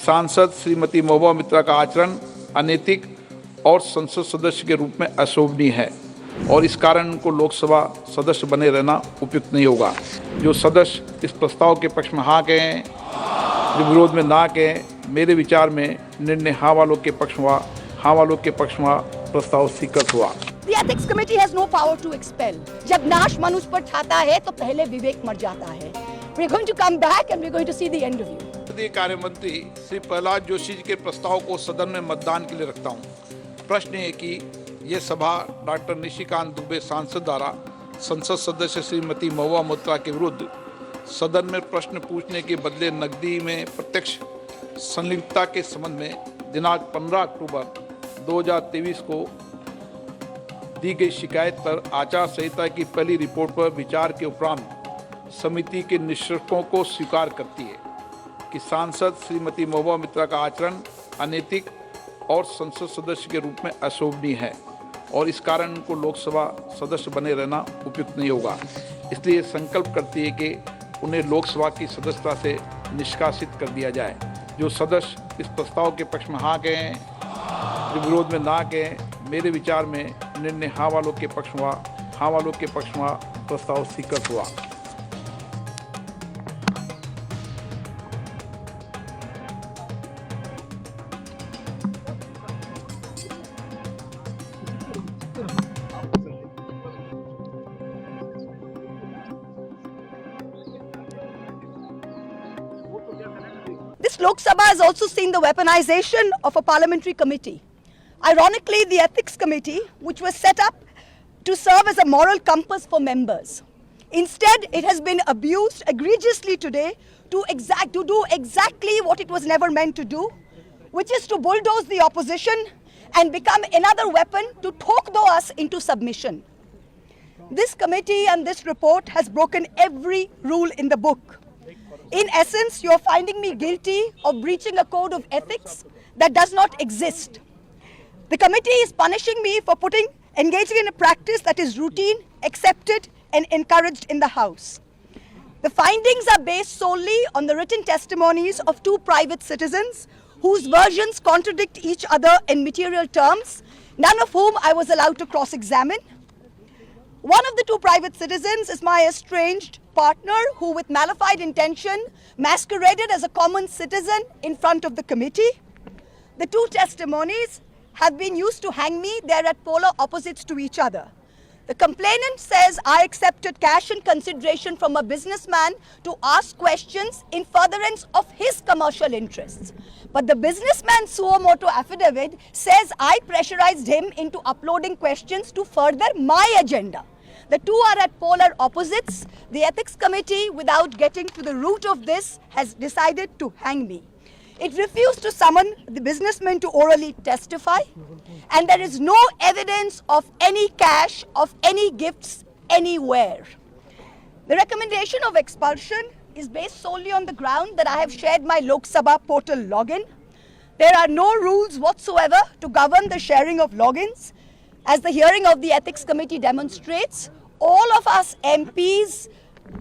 सांसद श्रीमती महुआ मोइत्रा का आचरण अनैतिक और संसद सदस्य के रूप में अशोभनीय है और इस कारण उनको लोकसभा सदस्य बने रहना उपयुक्त नहीं होगा। जो सदस्य इस प्रस्ताव के पक्ष में हाँ कहें, जो विरोध में ना कहें, मेरे विचार में निर्णय हाँ वालों के पक्ष में हाँ वालों के पक्ष में प्रस्ताव स्वीकृत हुआ। The ethics committee has no power to expel. जब नाश मनुष्य पर छाता है तो पहले विवेक मर जाता है। We're going to come back and we're going to see the end of you. संसदीय कार्य मंत्री श्री प्रहलाद जोशी जी के प्रस्ताव को सदन में मतदान के लिए रखता हूं। प्रश्न है कि यह सभा डॉक्टर निशिकांत दुबे सांसद द्वारा संसद सदस्य श्रीमती महुआ मोइत्रा के विरुद्ध सदन में प्रश्न पूछने के बदले नकदी में प्रत्यक्ष संलिप्तता के संबंध में दिनांक 15 अक्टूबर 2023 को दी गई शिकायत पर आचार संहिता की पहली रिपोर्ट पर विचार के उपरांत समिति के निष्कर्षों को स्वीकार करती है कि सांसद श्रीमती महुआ मोइत्रा का आचरण अनैतिक और संसद सदस्य के रूप में अशोभनीय है और इस कारण उनको लोकसभा सदस्य बने रहना उपयुक्त नहीं होगा। इसलिए संकल्प करती है कि उन्हें लोकसभा की सदस्यता से निष्कासित कर दिया जाए। जो सदस्य इस प्रस्ताव के पक्ष में हाँ कहें, जो विरोध में ना कहें, मेरे विचार में निर्णय हाँ वालों के पक्ष में प्रस्ताव स्वीकृत हुआ। This Lok Sabha has also seen the weaponization of a parliamentary committee. Ironically, the ethics committee, which was set up to serve as a moral compass for members. Instead, it has been abused egregiously today to do exactly what it was never meant to do, which is to bulldoze the opposition and become another weapon to talk us into submission. This committee and this report has broken every rule in the book. In essence, you are finding me guilty of breaching a code of ethics that does not exist. The committee is punishing me for engaging in a practice that is routine, accepted and encouraged in the House. The findings are based solely on the written testimonies of two private citizens whose versions contradict each other in material terms, none of whom I was allowed to cross-examine. One of the two private citizens is my estranged partner who, with malified intention, masqueraded as a common citizen in front of the committee. The two testimonies have been used to hang me. They are at polar opposites to each other. The complainant says I accepted cash and consideration from a businessman to ask questions in furtherance of his commercial interests. But the businessman's suo motu affidavit says I pressurized him into uploading questions to further my agenda. The two are at polar opposites. The ethics committee, without getting to the root of this, has decided to hang me. It refused to summon the businessman to orally testify, and there is no evidence of any cash, of any gifts anywhere. The recommendation of expulsion is based solely on the ground that I have shared my Lok Sabha portal login. There are no rules whatsoever to govern the sharing of logins. As the hearing of the ethics committee demonstrates, all of us MPs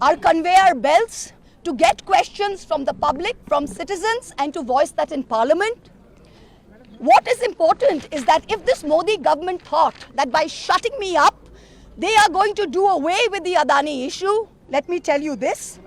are conveyor belts to get questions from the public, from citizens, and to voice that in Parliament. What is important is that if this Modi government thought that by shutting me up, they are going to do away with the Adani issue, let me tell you this,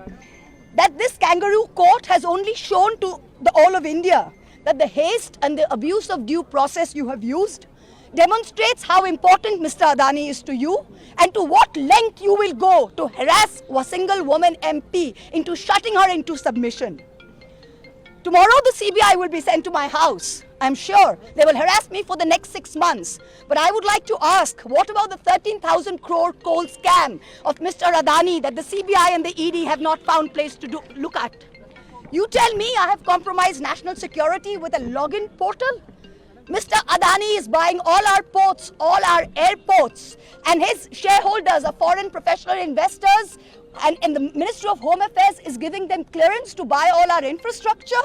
that this kangaroo court has only shown to all of India that the haste and the abuse of due process you have used demonstrates how important Mr. Adani is to you and to what length you will go to harass a single woman MP into shutting her into submission. Tomorrow the CBI will be sent to my house. I'm sure they will harass me for the next 6 months. But I would like to ask, what about the 13,000 crore coal scam of Mr. Adani that the CBI and the ED have not found place to look at? You tell me I have compromised national security with a login portal? Mr. Adani is buying all our ports, all our airports, and his shareholders are foreign professional investors, and the Ministry of Home Affairs is giving them clearance to buy all our infrastructure.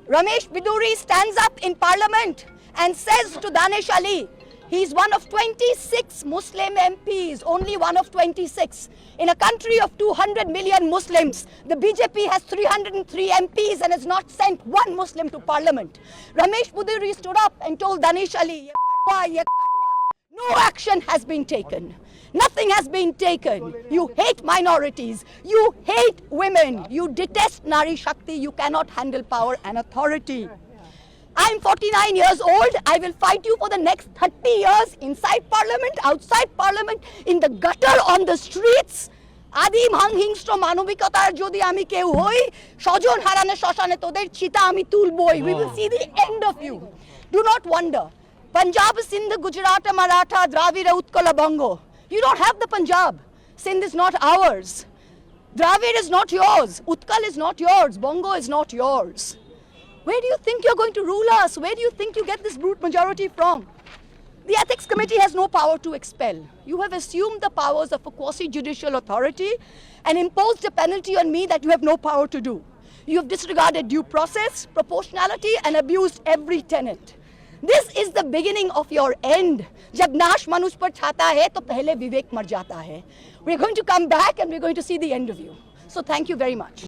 Ramesh Biduri stands up in Parliament and says to Danish Ali He's one of 26 Muslim MPs, only one of 26. In a country of 200 million Muslims, the BJP has 303 MPs and has not sent one Muslim to parliament. Ramesh Puduri stood up and told Danish Ali, "Ye bhadwa, ye katwa." No action has been taken. Nothing has been taken. You hate minorities. You hate women. You detest Nari Shakti. You cannot handle power and authority. I'm 49 years old. I will fight you for the next 30 years inside parliament, outside parliament, in the gutter, on the streets. Adim hanghingstra manobikatar jodi ami keu hoi, shojon harane shoshane toder chita ami tulboi. We will see the end of you. Do not wonder. Punjab, Sindh, Gujarat, Maratha, Dravida, Utkala, Bongo. You don't have the Punjab. Sindh is not ours. Dravid is not yours. Utkal is not yours. Bongo is not yours. Where do you think you're going to rule us? Where do you think you get this brute majority from? The Ethics Committee has no power to expel. You have assumed the powers of a quasi-judicial authority and imposed a penalty on me that you have no power to do. You have disregarded due process, proportionality, and abused every tenet. This is the beginning of your end. जब नाश मनुष्य पर छाता है तो पहले विवेक मर जाता है. We're going to come back and we're going to see the end of you. So thank you very much.